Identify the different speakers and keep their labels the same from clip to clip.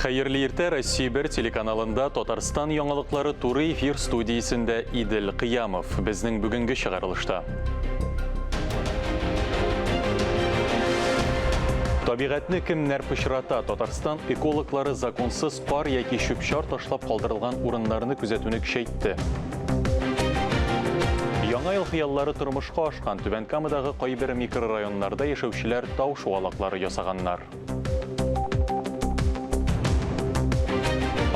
Speaker 1: Hayırlı irte Россия 1 телеканалында Татарстан яңалыклары туры эфир студиясында Идил Кыямов безнең бүгенге чыгарылышта. Табигатьне кемнәр пычрата? Татарстан экологлары законсыз пар яки чүп-чар ташлап калдырылган урыннарны күзәтүне көчәйтте. Яңа ел хыяллары тормышка ашкан Түбән Камадагы кайбер микрорайоннарда яшәүчеләр тау шуалаклары ясаганнар.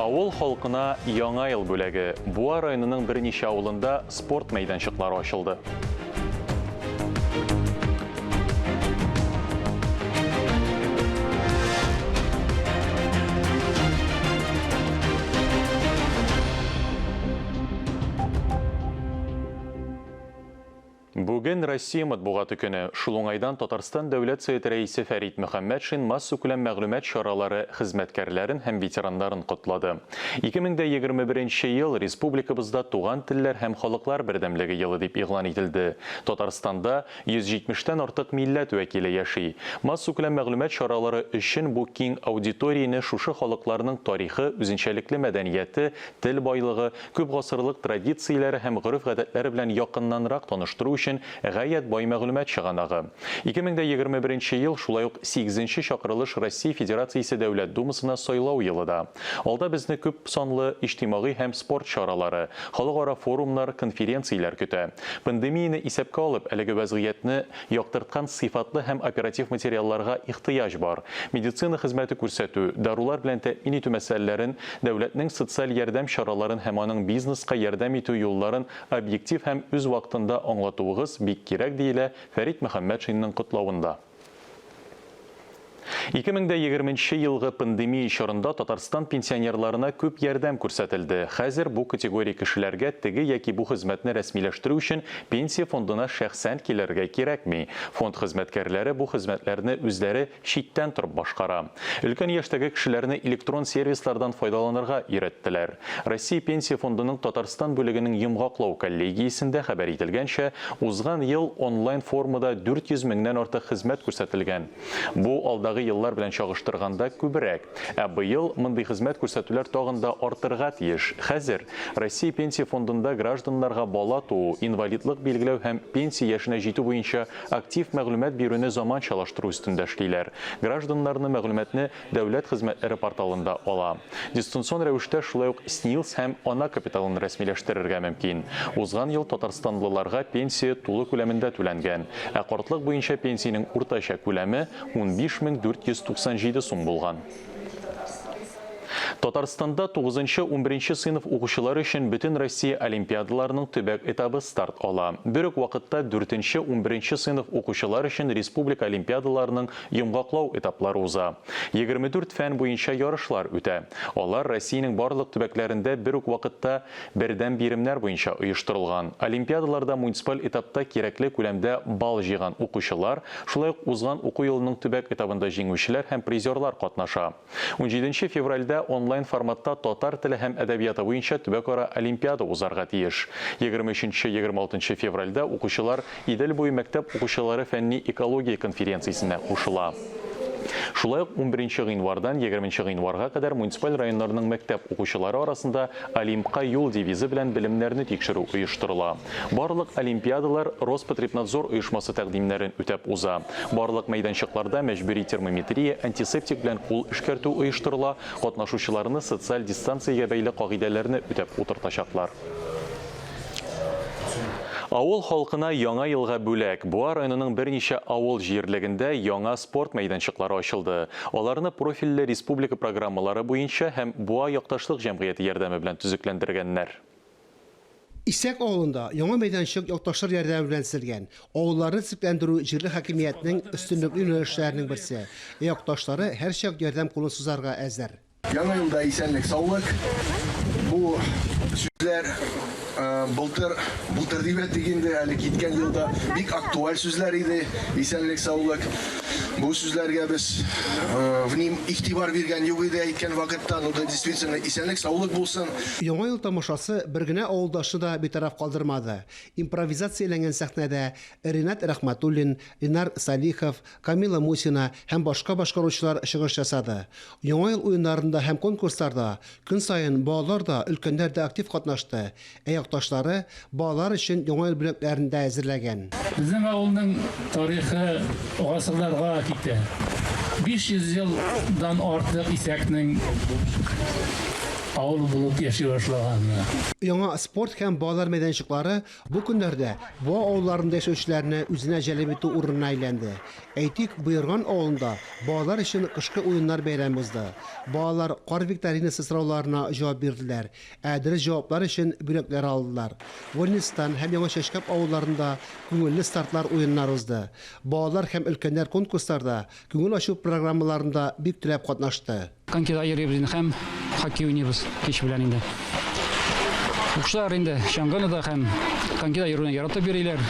Speaker 1: Авыл халкына яңа ел бүләге. Буа районының берничә авылында спорт мәйданчыклары ачылды. Бүген Россия матбугаты көне. Шул уңайдан Татарстан дәүләт советы рәисе Фәрит Мөхәммәтшин массу күләм мәгълүмат чаралары хезмәткәрләрен һәм ветераннарын котлады. 2021 ел республикабызда туган телләр һәм халыклар бердәмлеге елы дип игълан ителде. Татарстанда 170-тән артык милләт вәкиле яши. Массу күләм мәгълүмат чаралары өчен бу киң аудиторияны шушы халыкларның тарихы, үзенчәлекле мәдәнияте, тел байлыгы, күп гасырлык традицияләре һәм гореф-гадәтләре белән якыннанрак таныштыру өчен гаять бай мәгълүмат чыганагы. 2021 ел шулай ук 8-нче чакырылыш Россия Федерациясе Дәүләт Думасына сайлау елы да. Алда безне күп санлы иҗтимагый һәм спорт чаралары, халыкара форумнар, конференцияләр көтә. Пандемияны исәпкә алып, әлеге вазгыятьне яктырткан сыйфатлы һәм оператив материалларга ихтыяҗ бар. Медицина хезмәте күрсәтү, дарулар белән тәэмин итү мәсьәләләрен, дәүләтнең социаль ярдәм чараларын һәм аның бизнеска ярдәм итү юлларын объектив һәм үз вакытында аңлатуыгыз бик кирәк диелә Фәрит Мөхәммәтшинның котлавында. 2020 елгы пандемия чорында Татарстан пенсионерларына күп ярдәм күрсәтелде. Хәзер бу категория кешеләргә теге яки бу хезмәтне рәсмиләштерү өчен пенсия фондына шәхсән килергә кирәкми. Фонд хезмәткәрләре бу хезмәтләрне үзләре читтән торып башкара. Өлкән яшьтәге кешеләрне электрон сервислардан файдаланырга өйрәттеләр. Россия пенсия фондының Татарстан бүлегенең йомгаклау коллегиясендә хәбәр ителгәнчә, узган ел онлайн формада 400 меңнән артык хезмәт күрсәтелгән. Бу алдагы еллар белән чагыштырганда күбрәк. Ә быел мондый хезмәт күрсәтүләр тагын да артырга тиеш. Хәзер Россия пенсия фондында гражданнарга бала туу, инвалидлык билгеләү һәм пенсия яшенә җитү буенча актив мәгълүмат бирүне заманчалаштыру өстендә эшлиләр. Гражданнарны мәгълүматны дәүләт хезмәтләре порталында ала. Дистанцион рәвештә шулай ук СНИЛС һәм ана капиталын рәсмиләштерергә мөмкин. Узган ел татарстанлыларга пенсия тулы күләмендә түләнгән. Ә картлык буенча пенсиянең уртача күләме 15497 сум булган. Татарстанда 9-11 сыйныф укучылары өчен бөтен Россия олимпиадаларының төбәк этабы старт ала. Бер үк вакытта 4-11 сыйныф укучылары өчен республика олимпиадаларының йомгаклау этаплары уза. 24 фән буенча ярышлар үтә. Алар Россиянең барлык төбәкләрендә бер үк вакытта бердәм биремнәр буенча оештырылган. Олимпиадаларда муниципаль этапта кирәкле күләмдә бал җыйган укучылар, шулай ук узган уку елының төбәк этабында җиңүчеләр һәм призерлар катнаша. 17 февральдә онлайн форматта татар теле һәм әдәбияты буенча төбәкара олимпиада узарга тиеш. 23-26 февральдә укучылар Идел буе мәктәп укучылары фәнни экология конференциясенә кушыла. Шулай ук 11 гыйнвардан 20 гыйнварга кадәр муниципаль районнарның мәктәп укучылары арасында Олимпка юл девизы белән белемнәрне тикшерү оештырыла. Барлык олимпиадалар Роспотребнадзор оешмасы тәкъдимнәрен үтәп уза. Барлык мәйданчыкларда мәҗбүри термометрия, антисептик белән кул эшкәртү оештырыла. Катнашучыларны социаль дистанциягә бәйле кагыйдәләрне үтәп утыртачаклар. Авыл халкына яңа елга бүләк. Буа районының берничә авыл җирлегендә яңа спорт мәйданчыклары ачылды. Аларны профильле республика программалары буенча һәм Буа якташлык җәмгыяте ярдәме белән төзекләндергәннәр.
Speaker 2: Исәк авылында яңа мәйданчык якташлар ярдәме белән төзелгән. Авылларны төзекләндерү җирле хакимиятның өстенлекле юнәлешләренең берсе. Якташлары һәрчак ярдәм кулын сузарга әзер.
Speaker 3: Яңа елда исәнлек, саулык. Бу сүзләр былтыр дигәндә әле киткән елда бик актуаль сүзләр иде. Исәнлек, саулык. Bu сүзләргә без игътибар биргән юк иде әйткән вакытта, ну да действительно исәнлек, саулык булсын.
Speaker 2: Яңа ел тамашасы бер генә авылдашы да битараф калдырмады. Импровизацияләнгән сәхнәдә Ринат Рахматуллин, Ленар Салихов, Камила Мусина һәм башка башкаручылар чыгыш ясады. Яңа ел уеннарында һәм конкурсларда көн сайын балалар да, өлкәннәр дә актив катнашты. Якташлары балалар өчен яңа ел бүләкләрен дә әзерләгән.
Speaker 4: Безнең авылның тарихы гасырларга китә. 500 елдан артык исәкнең авыл булып яши башлаганы.
Speaker 2: Яңа спорт һәм балалар мәйданчыклары бу көннәрдә бу авылларында яшәүчеләрне үзенә җәлеп итү урынына әйләнде. Әйтик, Быерган авылында балалар өчен кышкы уеннар бәйрәме узды. Балалар кар викторинасы сорауларына җавап бирделәр. Дөрес җаваплар өчен бүләкләр алдылар. Вольнистан һәм Яңа Шәшкәп авылларында күңелле стартлар уеннар узды. Балалар һәм өлкәннәр конкурсларда, күңел ачу программаларында бик теләп катнашты.
Speaker 5: Конькида йөрибез һәм хоккей уйныйбыз кич белән инде. Укучылар инде чаңгыны һәм конькида йөрүне яратып йөриләр.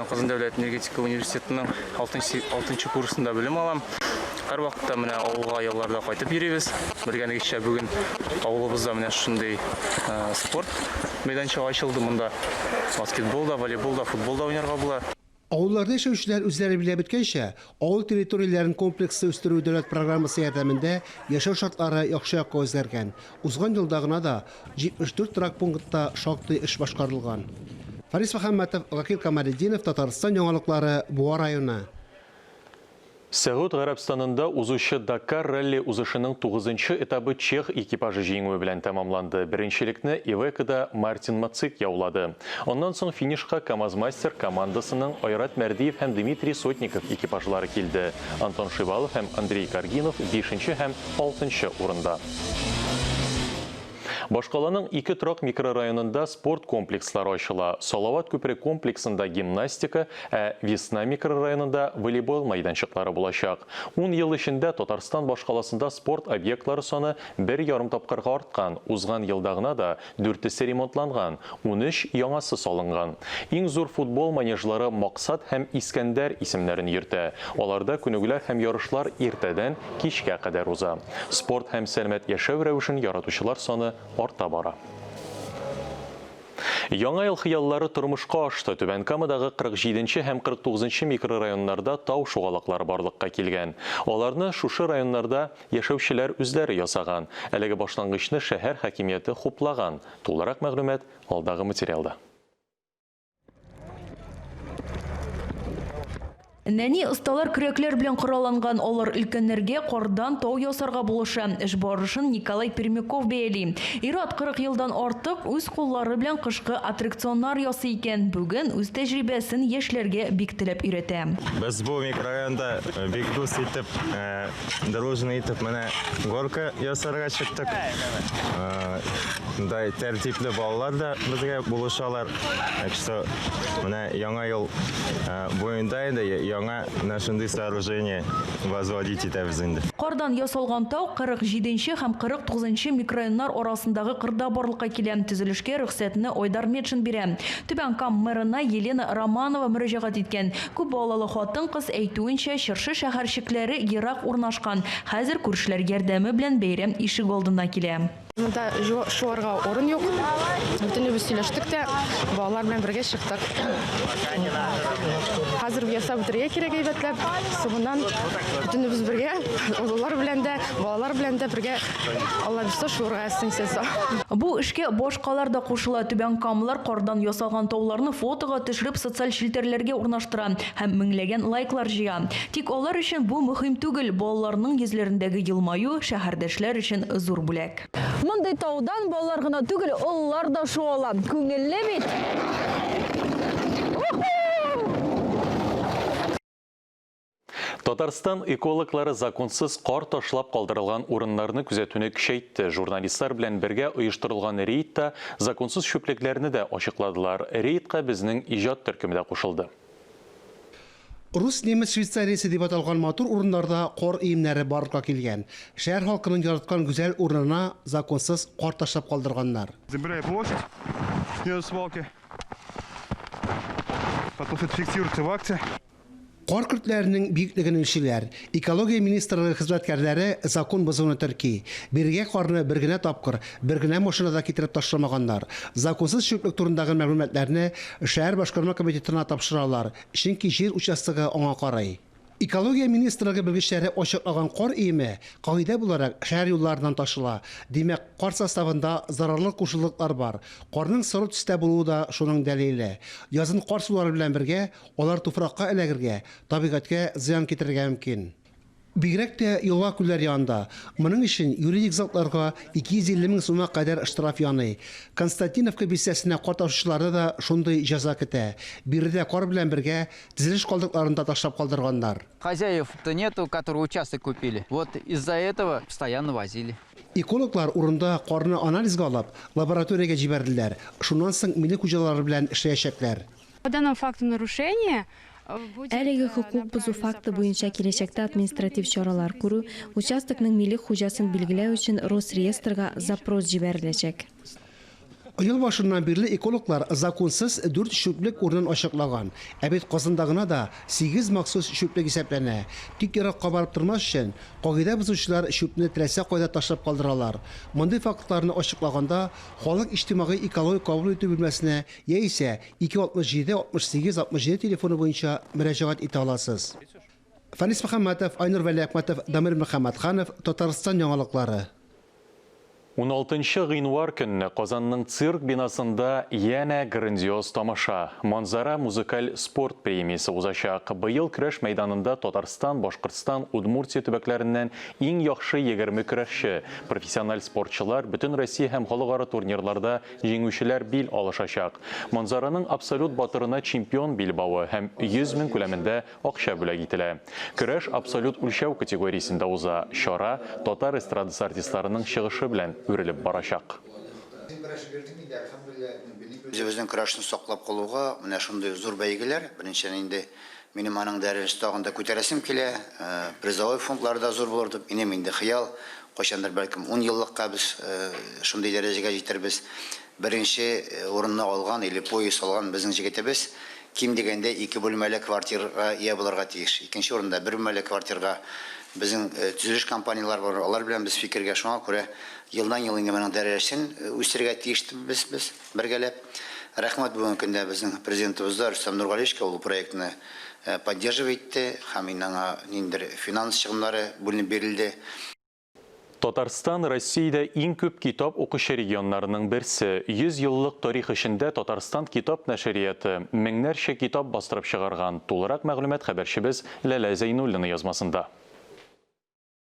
Speaker 6: Казан дәүләт энергетика университетының 6 курсында белем алам. Һәр вакытта менә авылга елларда кайтып йөрибез. Бергәлегечә бүген авылыбызда менә шундый спорт мәйданчыгы ачылды. Монда баскетболда, волейболда, футболда уйнарга була.
Speaker 2: Авылларда яшәүчеләр үзләре беләп беткәнчә, авыл территорияләрен комплекслы үстерү дәүләт программасы ярдәмендә яшәү шартлары яхшы якка үзгәргән. Узган елда гына да 74 торак пунктта шактый эш башкарылган. Фарис Мөхәммәтов, Вакил Камалетдинов, Татарстан яңалыклары, Буа районы.
Speaker 1: Сәгуд Гарәбстанында узучы Дакар ралли узышының 9-нчы этабы чех экипажы җиңүе белән тәмамланды. Беренчелекне Ивекада Мартин Мацик яулады. Оннан соң финишка КамАЗ-Мастер командасының Айрат Мәрдиев һәм Дмитрий Сотников экипажлары килде. Антон Шивалов һәм Андрей Каргинов 5-нче һәм 6-нчы урында. Башкаланың 2 торак микрорайонында спорт комплекслары ачыла. Салават күпре комплексында гимнастика, Весна микрорайонында волейбол майданчыклары булачак. 10 ел эчендә Татарстан башкаласында спорт объектлары саны 1,5 тапкырга арткан. Узган елда гына да 4-се ремонтланган, 13 яңасы салынган. Иң зур футбол манежлары Максат һәм Искәндәр исемнәрен йөртә. Аларда күнегүләр һәм ярышлар иртәдән кичкә кадәр уза. Спорт һәм сәламәт яшәү рәвешен яратучылар саны арта бара. Яңа ел хыяллары тормышка ашты. Түбән Камадагы 47-нче һәм 49-нчы микрорайоннарда тау шугалыклары барлыкка килгән. Аларны шушы районнарда яшәүчеләр үзләре ясаган. Әлеге башлангычны шәһәр хакимияте хуплаган. Тулырак мәгълүмат алдагы материалда.
Speaker 7: Нәни осталар көрәкләр белән коралланган алар өлкәннәргә кардан тау ясарга булыша. Эш барышын Николай Пермяков бәяли. Ират 40 елдан артык үз куллары белән кышкы аттракционнар ясый икән. Бүген үз тәҗрибәсен яшьләргә бик теләп өйрәтә.
Speaker 8: Без бу микрорайонда бик дус итеп, дружно итеп менә горка ясарга чыктык. Да тәртипле балалар да безгә булышалар. Что менә яңа ел буенда инде яңа нашинди сооружение возводить итәбез инде.
Speaker 7: Кардан ясалган тау 47-нче һәм 49-нчы микрорайоннар арасындагы кырда барлыкка килә. Төзелешкә рөхсәтне Айдар Метшин бирә. Түбән Кам мэрына Елена Романова мөрәҗәгать иткән. Күп балалы хатын-кыз әйтүенчә, Чыршы шәһәрчекләре ерак урнашкан. Хәзер күршеләр ярдәме белән бәйрәм ишек алдына килә.
Speaker 9: Монда шуарга орын юк. Бөтенебез сөйләштек тә, балалар белән бергә чыктык. Хәзер ясап бетерергә кирәк әйбәтләп. Соңыннан бөтенебез бергә, олылар белән дә, балалар белән дә бергә Алла бистә шуарга әсенсә.
Speaker 7: Бу эшкә башкалар да кушыла. Түбән Камлылар кардан ясалган тауларны фотога төшереп социаль челтәрләргә урнаштыра һәм меңләгән лайклар җыя. Тик алар өчен бу мөһим түгел. Балаларның йөзләрендәге елмаю шәһәрдәшләр өчен зур бүләк.
Speaker 10: Мондай таудан балалар гына түгел, олылар да шуала. Күңелле бит.
Speaker 1: Татарстан экологлары законсыз кар ташлап калдырылган урыннарны күзәтүне көчәйтте. Журналистлар белән бергә оештырылган рейдта законсыз чүплекләрне дә ачыкладылар. Рейдка безнең иҗат төркеме дә кушылды.
Speaker 2: Рус, немец, Швейцариясе дип аталган матур урыннарда кар иемнәре барлыкка килгән. Шәһәр халкының яраткан гүзәл урынына законсыз кар ташлап калдырганнар.
Speaker 11: Забирая площадь, свалки, потом это фиксируется в акте.
Speaker 2: Кар көртләренең биеклеген үлчиләр, экология министрлыгы хезмәткәрләре закон бозуны терки. Биргә карны бер генә тапкыр, бер генә машинада китереп ташламаганнар. Законсыз чүплек турындагы мәгълүматларны шәһәр башкарма комитетына тапшыралар, чөнки җир участогы аңа карый. Экология министрлыгы белгечләре ачыклаган кар иеме кагыйдә буларак шәһәр юлларыннан ташыла. Димәк, кар составында зарарлы кушылыклар бар. Карның соры төстә булуы да шуның дәлиле. Язын кар сулары белән бергә алар туфракка эләгергә, табигатькә зыян китерергә мөмкин. Бигрәк тә елга күлләр янында. Моның өчен юридик затларга 250 мең сумга кадәр штраф яный. Константиновка бистәсенә кар ташучылары да шундый җәза көтә. Биредә кар белән бергә тизелеш калдыкларын да ташлап калдырганнар.
Speaker 11: Хозяев-то нету, которые участок купили. Вот из-за этого постоянно возили.
Speaker 2: Экологлар урында карны анализга алып, лабораториягә җибәрделәр. Шуннан соң милек хуҗалары белән эшләячәкләр.
Speaker 9: По данному факту нарушения
Speaker 10: Әлеге хукук бузу факты буенча киләчәктә административ чаралар күрү, участокның милек хуҗасын билгеләү өчен Росреестрга запрос җибәреләчәк.
Speaker 2: Ел башыннан бирле экологлар законсыз 4 чүплек урынын ачыклаган. Ә бит Казанда гына да 8 махсус чүплек исәпләнә. Тик еракка барып тормас өчен кагыйдә бузучылар чүпне теләсә кайда ташлап калдыралар. Мондый фактларны ачыклаганда халык иҗтимагый экологик кабул итү бүлмәсенә яисә 267 68 67 телефоны буенча мөрәҗәгать итә аласыз. Фанис Мөхәммәтов, Айнур Вәлиәхмәтов, Дамир Мөхәммәтханов, Татарстан яңалыклары.
Speaker 1: 16 гыйнвар көнне Казанның цирк бинасында яна грандиоз тамаша. Манзара музыкаль спорт премиясе узачак. Быел көрәш мәйданында Татарстан, Башкортстан, Удмуртия төбәкләреннән иң яхшы 20 көрәшче, профессиональ спортчылар бөтен Россия һәм халыкара турнирларда җиңүчеләр бил алышачак. Манзараның абсолют батырына чемпион билбавы һәм 100 мең күләмендә акча бүләк ителә. Көрәш абсолют үлчәү категориясендә уза. Чара татар эстрадасы артистларының чыгышы белән үрелеп барачак.
Speaker 12: Үзебезнең көрәшне саклап калуга менә шундый зур бәйгеләр, беренчедән инде минем аның дәрәҗәсе тагында күтәрәсем килә, призовой фондлар да зур булыр дип, инде хыял, кайчандыр бәлкем 10 еллыкка без шундый дәрәҗәгә җитәрбез. Беренче урынны алган, или пояс алган безнең җегетебез ким дигәндә 2 бүлмәле квартирага ия булырга тиеш. Икенче урында 1 бүлмәле квартирага безнең төзелеш компаниялар бар, алар белән без фикергә шуңа күрә елдан-ел инде моның дәрәҗәсен үстерергә тиештебез без бергәләп. Рәхмәт бүгенге көндә безнең президентыбыз Рөстәм Нургалиевичкә ул проектны поддерживать итте, һәм аңа ниндер финанс чыгымнары бүленеп бирелде.
Speaker 1: Татарстан Россиядә иң күп китап укучы регионнарының берсе. 100 еллык тарих эчендә Татарстан китап нәшрияты меңнәрчә китап бастырып чыгарган. Тулырак мәгълүмат хәбәрчебез Ләлә Зәйнуллина язмасында.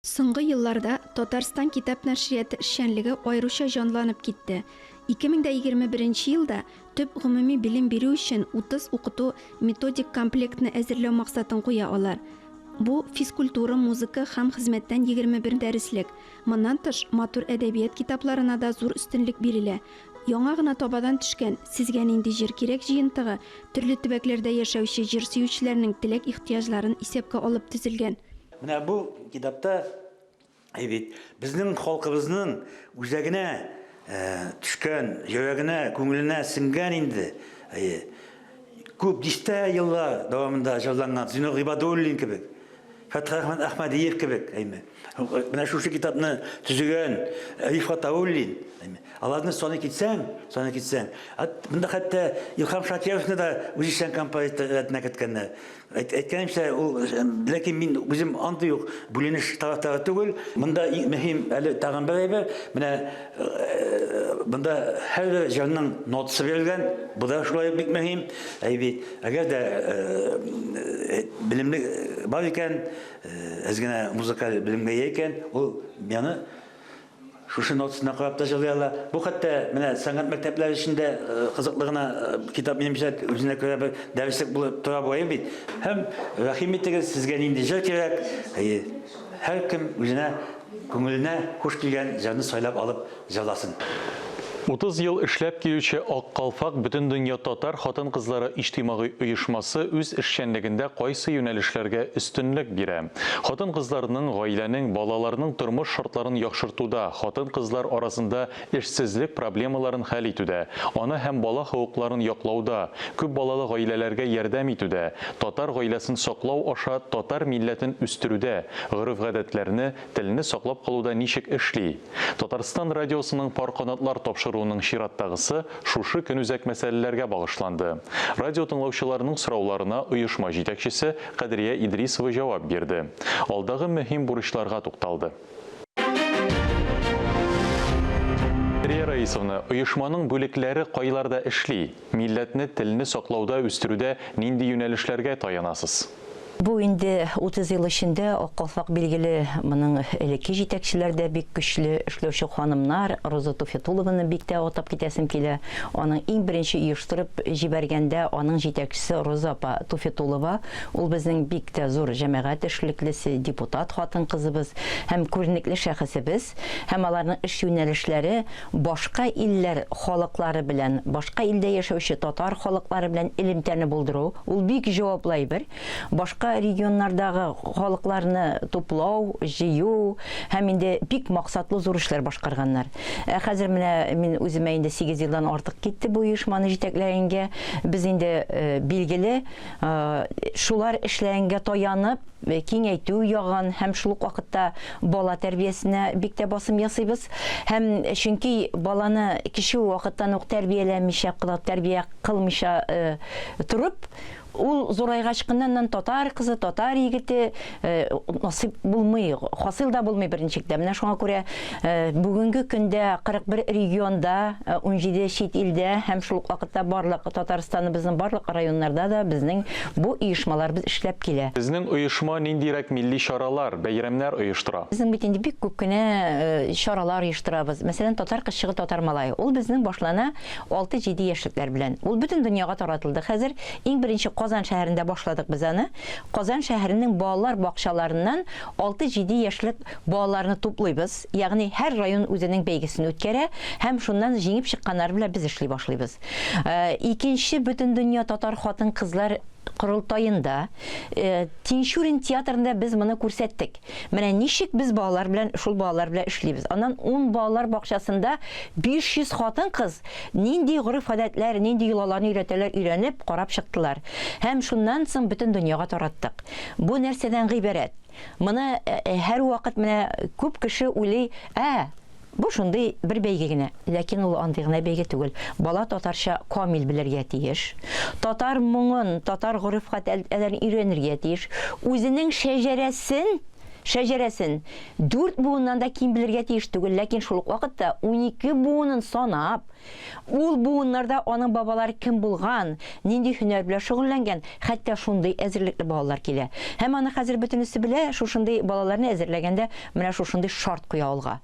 Speaker 13: Соңгы елларда Татарстан китап нәшрияты эшчәнлеге аеруча җанланып китте. 2021 елда төп гомуми билим бирү өчен 30 укыту методик комплектны әзерләү максатын куя алар. Бу физкультура, музыка һәм хезмәттән 21 дәреслек. Моннан тыш матур әдәбият китапларына да зур өстенлек бирелә. Яңа гына табадан төшкән "Сезгә нинди җир кирәк" җыентыгы төрле төбәкләрдә яшәүче җир сөючеләрнең теләк ихтияҗларын исәпкә алып төзелгән.
Speaker 14: Менә бу китапта безнең халкыбызның үзәгенә төшкән, йөрәгенә, күңеленә сеңгән инде. Күп дистә еллар дәвамында җырланган Зинур Гыйбадуллин кебек, Фәтхи Әхмәдиев кебек, менә шушы китапны төзегән Рифат Ауллин, аларны саны китсәң, монда хәтта Илһам Шакировны да үзешчән композитор рәтенә киткәннәр. Әйткәнемчә, ләкин мин үзем андый юк бүленеш тарафдары түгел. Монда мөһим әле тагын бер әйбер, менә монда һәр җырның нотасы бирелгән. Бу да шулай бик мөһим. Әгәр дә билемле бар икән, әзгенә музыкаль билемгә ия икән, ул яны шушы нотасына карап та җырлыйлар. Бу хәтта менә сәнгать мәктәпләре эчендә кызыклыгына китап минемчә үзенә күрә бер дәреслек булып тора буй бит. Һәм рәхим итегез, сезгә нинди җыр кирәк? Һәр кем үзенә күңеленә хуш килгән җырны сайлап алып җырласын.
Speaker 1: 30 ел эшләп килүче Ак Калфак бөтен дөнья татар хатын-кызлары иҗтимагый оешмасы үз эшчәнлегендә кайсы юнәлешләргә өстенлек бирә. Хатын-кызларның, гаиләнең, балаларның тормыш шартларын яхшыртуда, хатын-кызлар арасында эшсезлек проблемаларын хәл итүдә, ана һәм бала хокукларын яклауда, күп балалы гаиләләргә ярдәм итүдә, татар гаиләсен саклау аша татар милләтен үстерүдә, гореф-гадәтләрне, телне саклап калуда ничек эшли. Татарстан радиосының пар канатлар тапшыруының чираттагысы шушы көнүзәк мәсьәләләргә багышланды. Радио тыңлаучыларының сорауларына оешма җитәкчесе Кадрия Идрисова җавап бирде. Алдагы мөһим бурычларга тукталды. Кадрия Раисовна, оешманың бүлекләре кайларда эшли? Милләтне, телне саклауда, үстерүдә нинди юнәлешләргә таянасыз?
Speaker 15: Бу инде 30 ел эчендә Ак Калфак билгеле моның элекке җитәкчеләрдә бик көчле эшләүче ханымнар, Роза Туфетулованы бик тә атап китәсем килә. Аның иң беренче оештырып җибәргәндә аның җитәкчесе Роза Туфетулова, ул безнең бик тә зур җәмәгать эшлеклесе, депутат хатын-кызыбыз һәм күренекле шәхесебез, һәм аларның эш юнәлешләре башка илләр халыклары белән, башка илдә яшәүче татар халыклары белән элемтәне булдыру. Ул бик җаваплы бер. Башка регионнардагы халыкларны туплау, җыю һәм инде бик максатлы зур эшләр башкарганнар. Хәзер менә мин үземә инде 8 елдан артык китте бу оешманы җитәкләгәнгә. Без инде билгеле шулар эшләгәнгә таянып киңәйтү ягын һәм шул ук вакытта бала тәрбиясенә бик тә басым ясыйбыз. Һәм чөнки баланы кичә вакыттан ук тәрбияләмичә, тәрбия кылмыйча торып, ул зурайгачкыннан татар кызы, татар егете насыйп булмый, хасил да булмый беренчектә. Менә шуңа күрә бүгенге көндә 41 регионда, 17 чит илдә һәм шул вакытта барлык Татарстаныбызның барлык районнарда да безнең бу оешмалар без эшләп килә.
Speaker 1: Безнең оешма ниндирәк милли чаралар, бәйрәмнәр оештыра?
Speaker 15: Безнең бит инде бик күп кенә чаралар оештырабыз. Мәсәлән, татар кызчыгы, татар малае. Ул безнең башлана 6-7 яшьлекләр белән. Ул бөтен дөньяга таратылды. Хәзер иң беренче Казан шәһәрендә башладык без аны. Казан шәһәренең балалар бакчаларыннан 6-7 яшьлек балаларны туплыйбыз. Ягъни һәр район үзенең бәйгесен үткәрә һәм шуннан җиңеп чыкканнар белән без эшли башлыйбыз. Икенче бөтен дөнья татар хатын-кызлар Корылтайында Тинчурин театрында без моны күрсәттек. Менә ничек без балалар белән, шул балалар белән эшлибез. Аннан 10 балалар бакчасында 500 хатын-кыз нинди гореф-гадәтләр, нинди йолаларны өйрәтәләр, өйрәнеп карап чыктылар. Һәм шуннан соң бөтен дөньяга тараттык. Бу нәрсәдән гыйбарәт? Моны һәр вакыт менә күп кеше уйлый, бу шундый бер бәйге генә, ләкин ул андый гына бәйге түгел. Бала татарча камил белергә тиеш. Татар моңын, татар гореф-гадәтләрен өйрәнергә тиеш. Үзенең шәҗәрәсен 4 буыннан да ким белергә тиеш түгел, ләкин шул вакытта 12 буынын санап, ул буыннарда аның бабалары кем булган, нинди һөнәр белән шөгыльләнгән, хәтта шундый әзерлекле балалар килә. Һәм аны хәзер бөтенесе белә, шушындый балаларны әзерләгәндә менә шушындый шарт куя алга.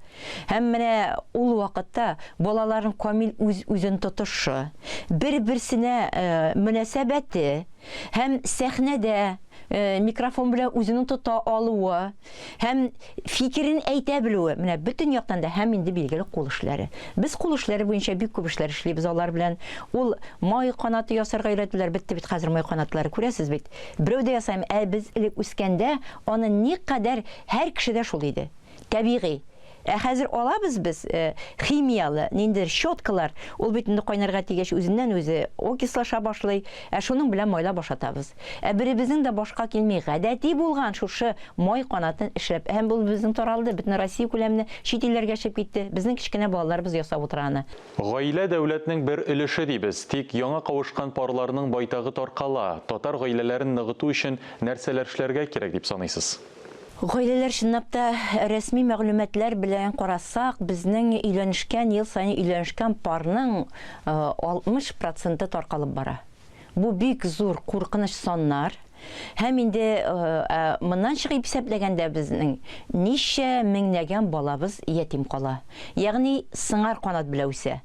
Speaker 15: Һәм менә ул вакытта балаларның камил үзен тотышы, бер-берсенә мөнәсәбәте һәм сәхнәдә микрофон белән үзенең тота алуы һәм фикерен әйтә белүе, менә бөтен яктан да һәм инде билгеле кул эшләре. Без кул эшләре буенча бик күп эшләр эшлибез алар белән. Ул май канаты ясарга өйрәтүләр, бетте бит хәзер май канатлары күрәсез бит. Берәүдә ясайм, без элек үскәндә аны никадәр һәр кешедә шул иде. Табигый. Хәзер алабыз без химиялы, ниндидер щеткалар, ул бит инде кайнарга тигәч үзеннән үзе окислаша башлый, шуның белән майлап башатабыз. Беребезнең дә башка килми гадәти булган шушы май канатын эшләп, һәм бу безнең таралды, бөтен Россия күләмендә чит илләргә чыгып китте. Безнең кичкенә балаларыбыз ясап утыра аны.
Speaker 1: Гаилә дәүләтнең бер өлеше дибез. Тик яңа кавышкан парларның байтагы таркала. Татар гаиләләрен ныгыту өчен нәрсәләр эшләргә кирәк дип саныйсыз?
Speaker 15: Гаиләләр чынлап та рәсми мәгълүматлар белән карасак, безнең өйләнешкән, ел саен өйләнешкән парның 60% таркалып бара. Бу бик зур куркыныч саннар. Һәм инде моннан чыгып исәпләгәндә безнең ничә меңләгән балабыз ятим кала. Ягъни сыңар канат белән үсә.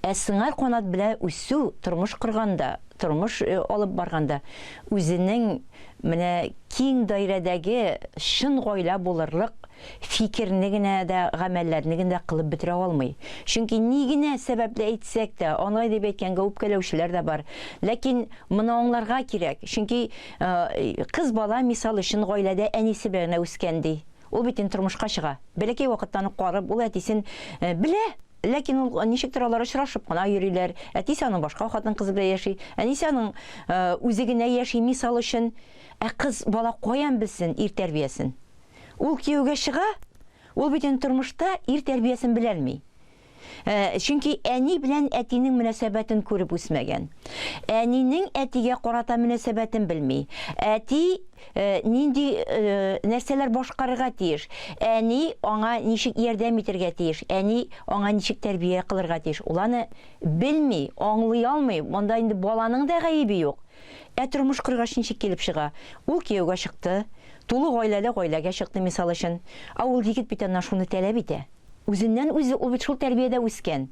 Speaker 15: Сыңар канат белән үсү тормыш кырганда, тормыш алып барганда үзенең менә киң даирәдәге шын гаилә булырлык фикерне генә дә, гамәлләрне генә кылып бетерә алмый. Чөнки ни генә сәбәпле әйтсәк тә, аңлай дип әйткәнгә үпкәләүчеләр дә бар. Ләкин моны аңларга кирәк. Чөнки кыз бала мисал өчен гаиләдә әнисе белән үскән ди. Ул бит тормышка чыга. Бәләкәй вакыттан карап, ул әтисен белә. Ләкин ул ничектер алар очрашып кына йөриләр. Әтисе аның башка хатын кызы белән яши. Әнисе аның үзе генә яши мисал өчен. Кыз бала каян белсен ир тәрбиясен? Ул кияүгә чыга, ул бит тормышта ир тәрбиясен беләлми. Чөнки әни белән әтинең мөнәсәбәтен күреп үсмәгән. Әнинең әтигә карата мөнәсәбәтен белми. Әти нинди нәрсәләр башкарырга тиеш. Әни аңа ничек ярдәм итәргә тиеш. Әни аңа ничек тәрбия кылырга тиеш. Ул аны белми, аңлый алмый. Монда инде баланың да гаебе юк. Тормыш кыргач ничек килеп чыга? Ул кияүгә чыкты. Тулы гаиләгә чыкты мисал өчен. Ул егет бит аны шуны таләп итә. Үзеннән үзе ул бит шул тәрбиядә үскән.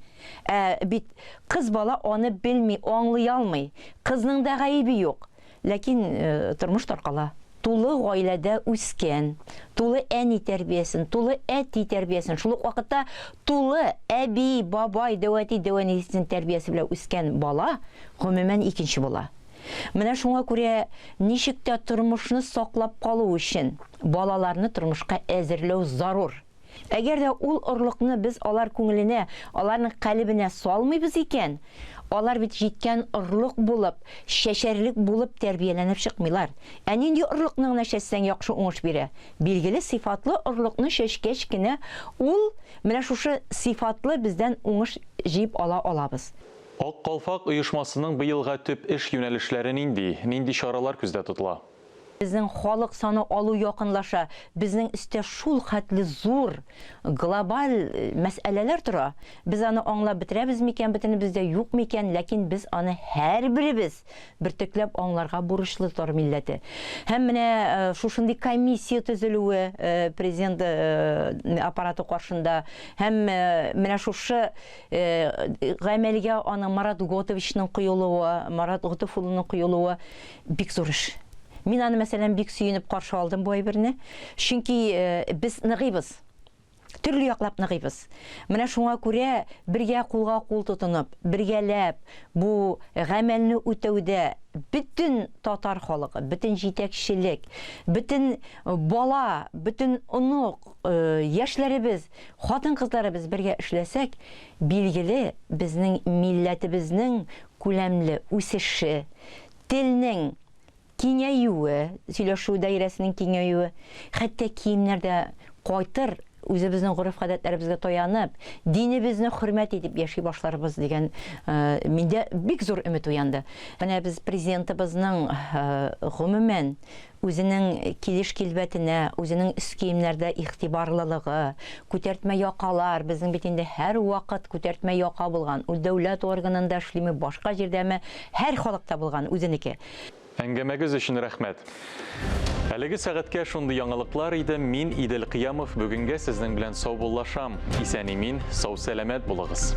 Speaker 15: Бит кыз бала аны белми, аңлый алмый. Кызның да гаебе юк. Ләкин тормыш таркала. Тулы гаиләдә үскән, тулы әни тәрбиясен, тулы әти тәрбиясен, шул ук вакытта тулы әби, бабай, дәвәнисен тәрбиясе белән үскән бала гомумән икенче була. Менә шуңа күрә ничек тә тормышны саклап калу өчен балаларны тормышка әзерләү зарур. Әгәр дә ул орлыкны без алар күңеленә, аларның калбенә салмыйбыз икән, алар бит җиткән орлык булып, шәшәрлек булып тәрбияләнеп чыкмыйлар. Нинди орлыкны чәчсәң яхшы уңыш бирә? Билгеле сыйфатлы орлыкны чәчкәч кенә ул менә шушы сыйфатлы бездән уңыш җыеп алабыз.
Speaker 1: Ак калфак оешмасының быелга төп эш юнәлешләре нинди чаралар күздә тотыла?
Speaker 15: Безнең халык саны алу якынлаша. Безнең өстә шул хәтле зур глобаль мәсьәләләр тора. Без аны аңлап бетерәбез микән, бөтенебездә юк микән, ләкин без аны һәрберебез бертөкләп аңларга бурычлы тор милләте. Һәм менә шушындый комиссия төзелүе президент аппараты каршында, һәм менә шушы гамәлгә аны Марат Готовичның кыйлуы, Марат Готов улының кыйлуы бик зур эш. Мин аны мәсәлән бик сөенеп каршы алдым бу әйберне. Чөнки без ныгыйбыз. Төрле яклап ныгыйбыз. Менә шуңа күрә бергә кулга кул тотынып, бергәләп бу гамәлне үтәүдә бөтен татар халкы, бөтен җитәкчелек, бөтен бала, бөтен онук, яшьләребез, хатын-кызларыбыз бергә эшләсәк, билгеле безнең милләтебезнең күләмле үсеше, телнең киңәюе, сөйләшү даирәсенең киңәюе, хәтта киемнәрдә кайтыр, үзебезнең гореф-гадәтләребезгә таянып, динебезне хөрмәт итеп яши башларыбыз дигән миндә бик зур өмет уянды. Менә без президентыбызның гомумән үзенең килеш-килбәтенә, үзенең үз киемнәрдә игътибарлылыгы, күтәртмә якалар, безнең бит инде һәр вакыт күтәртмә яка булган. Ул дәүләт органында эшлиме, башка җирдәме, һәр халыкта булган үзенеке.
Speaker 1: Әңгәмәгез өчен рәхмәт. Әлеге сәгатькә шундый яңалыклар иде. Мин Идел Кыямов, бүгенгә сезнең белән сау буллашам. Исән-имин, сау-сәламәт булыгыз.